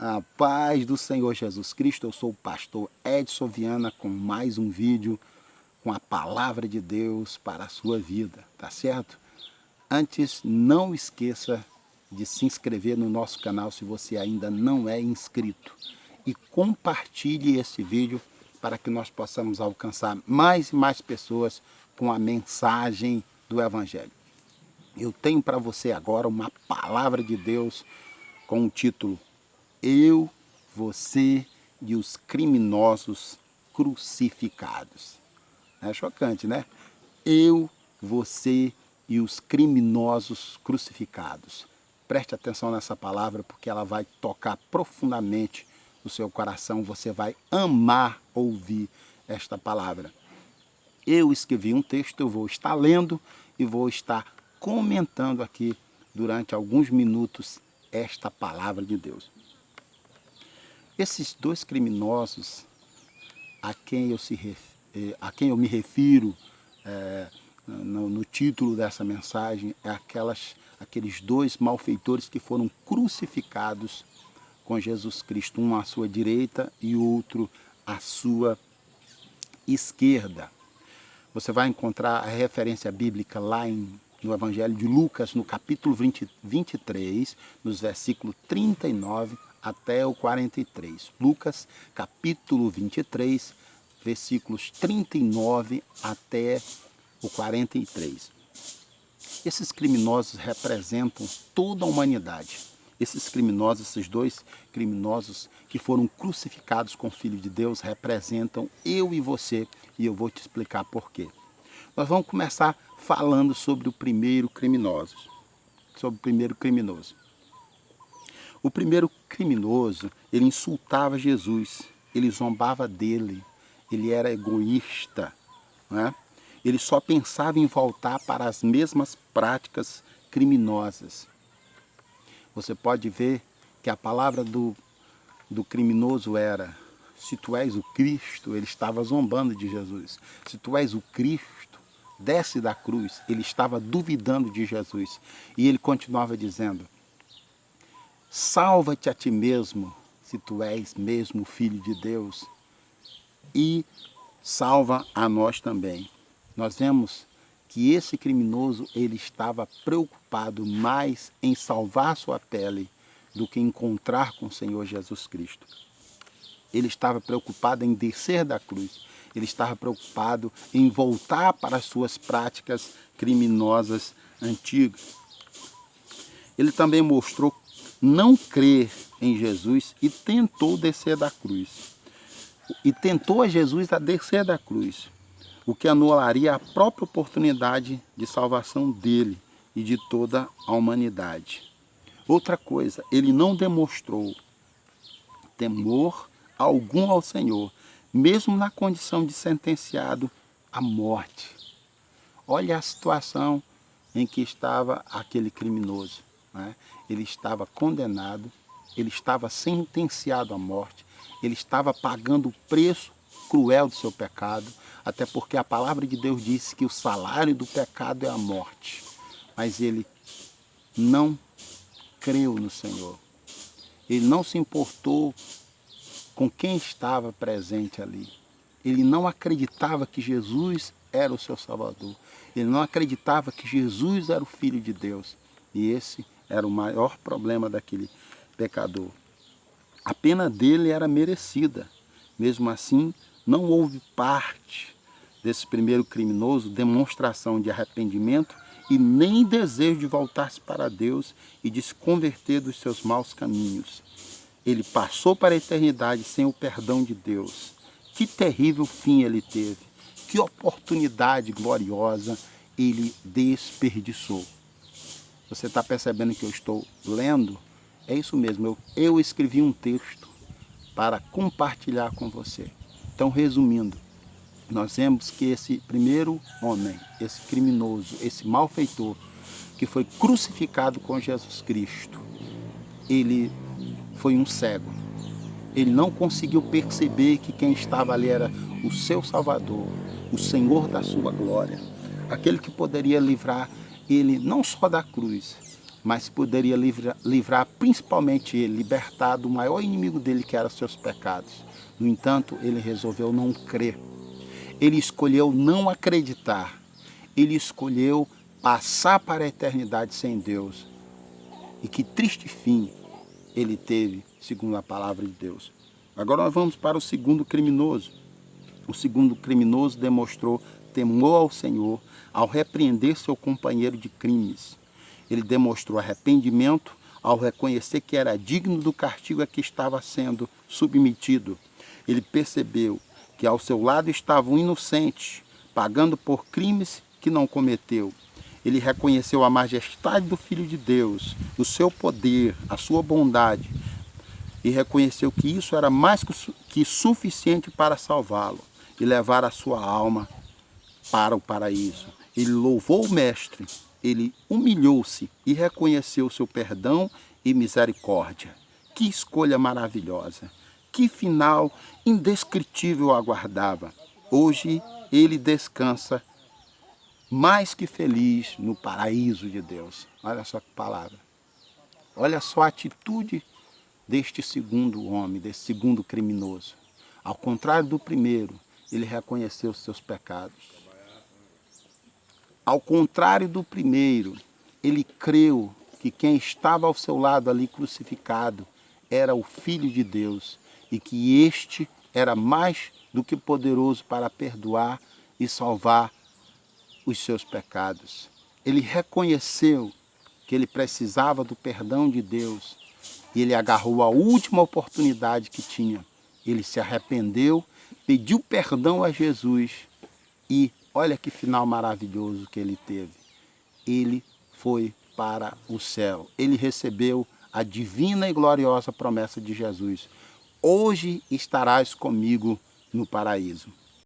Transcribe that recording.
A paz do Senhor Jesus Cristo, eu sou o pastor Edson Viana com mais um vídeo com a palavra de Deus para a sua vida, tá certo? Antes, não esqueça de se inscrever no nosso canal se você ainda não é inscrito e compartilhe esse vídeo para que nós possamos alcançar mais e mais pessoas com a mensagem do Evangelho. Eu tenho para você agora uma palavra de Deus com o título Eu, você e os criminosos crucificados. É chocante, né? Eu, você e os criminosos crucificados. Preste atenção nessa palavra porque ela vai tocar profundamente o seu coração. Você vai amar ouvir esta palavra. Eu escrevi um texto, eu vou estar lendo e vou estar comentando aqui durante alguns minutos esta palavra de Deus. Esses dois criminosos a quem eu me refiro no título dessa mensagem é aqueles dois malfeitores que foram crucificados com Jesus Cristo, um à sua direita e outro à sua esquerda. Você vai encontrar a referência bíblica lá no Evangelho de Lucas, no capítulo 23, nos versículos 39 até o 43. Lucas, capítulo 23, versículos 39 até o 43. Esses criminosos representam toda a humanidade. Esses dois criminosos que foram crucificados com o Filho de Deus representam eu e você, e eu vou te explicar por quê. Nós vamos começar falando sobre o primeiro criminoso. O primeiro criminoso, ele insultava Jesus, ele zombava dele, ele era egoísta, né? Ele só pensava em voltar para as mesmas práticas criminosas. Você pode ver que a palavra do criminoso era: se tu és o Cristo, ele estava zombando de Jesus. Se tu és o Cristo, desce da cruz, ele estava duvidando de Jesus. E ele continuava dizendo: salva-te a ti mesmo, se tu és mesmo filho de Deus, e salva a nós também. Nós vemos que esse criminoso, ele estava preocupado mais em salvar sua pele do que encontrar com o Senhor Jesus Cristo. Ele estava preocupado em descer da cruz. Ele estava preocupado em voltar para as suas práticas criminosas antigas. Ele também mostrou não crer em Jesus e tentou descer da cruz. E tentou a Jesus a descer da cruz, o que anularia a própria oportunidade de salvação dele e de toda a humanidade. Outra coisa, ele não demonstrou temor algum ao Senhor, mesmo na condição de sentenciado à morte. Olha a situação em que estava aquele criminoso, né? Ele estava condenado, ele estava sentenciado à morte, ele estava pagando o preço cruel do seu pecado, até porque a palavra de Deus disse que o salário do pecado é a morte. Mas ele não creu no Senhor. Ele não se importou com quem estava presente ali. Ele não acreditava que Jesus era o seu Salvador. Ele não acreditava que Jesus era o Filho de Deus. E esse era o maior problema daquele pecador. A pena dele era merecida. Mesmo assim, não houve parte desse primeiro criminoso demonstração de arrependimento e nem desejo de voltar-se para Deus e de se converter dos seus maus caminhos. Ele passou para a eternidade sem o perdão de Deus. Que terrível fim ele teve. Que oportunidade gloriosa ele desperdiçou. Você está percebendo que eu estou lendo? É isso mesmo, eu escrevi um texto para compartilhar com você. Então, resumindo, nós vemos que esse primeiro homem, esse criminoso, esse malfeitor, que foi crucificado com Jesus Cristo, ele foi um cego. Ele não conseguiu perceber que quem estava ali era o seu Salvador, o Senhor da sua glória, aquele que poderia livrar ele não só da cruz, mas poderia livrar principalmente ele, libertar do maior inimigo dele, que eram seus pecados. No entanto, ele resolveu não crer. Ele escolheu não acreditar. Ele escolheu passar para a eternidade sem Deus. E que triste fim ele teve, segundo a palavra de Deus. Agora nós vamos para o segundo criminoso. O segundo criminoso demonstrou temor ao Senhor ao repreender seu companheiro de crimes. Ele demonstrou arrependimento ao reconhecer que era digno do castigo a que estava sendo submetido. Ele percebeu que ao seu lado estava um inocente, pagando por crimes que não cometeu. Ele reconheceu a majestade do Filho de Deus, o seu poder, a sua bondade, e reconheceu que isso era mais que suficiente para salvá-lo e levar a sua alma para o paraíso. Ele louvou o Mestre, ele humilhou-se e reconheceu seu perdão e misericórdia. Que escolha maravilhosa! Que final indescritível aguardava! Hoje ele descansa mais que feliz no paraíso de Deus. Olha só que palavra. Olha só a atitude deste segundo homem, desse segundo criminoso. Ao contrário do primeiro, ele reconheceu os seus pecados. Ao contrário do primeiro, ele creu que quem estava ao seu lado ali crucificado era o Filho de Deus e que este era mais do que poderoso para perdoar e salvar os seus pecados. Ele reconheceu que ele precisava do perdão de Deus e ele agarrou a última oportunidade que tinha. Ele se arrependeu, pediu perdão a Jesus e olha que final maravilhoso que ele teve. Ele foi para o céu. Ele recebeu a divina e gloriosa promessa de Jesus. Hoje estarás comigo no paraíso.